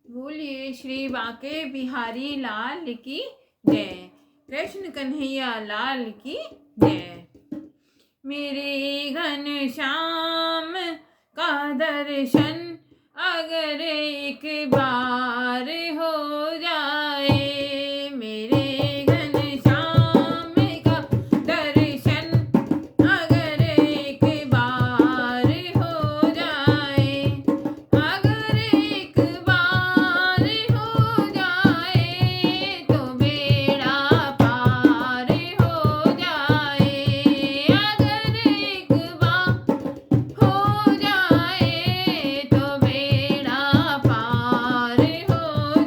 बोलिए श्री बांके बिहारी लाल की जय। कृष्ण कन्हैया लाल की जय। मेरे घनश्याम का दर्शन अगर एक बार हो जाए, मेरे घनश्याम का दर्शन अगर एक बार हो जाए, अगर एक बार हो जाए तो बेड़ा पार हो जाए, अगर एक बार हो जाए तो बेड़ा पार हो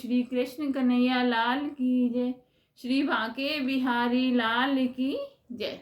श्री कृष्ण कन्हैया लाल की जय। श्री बांके बिहारी लाल की जय।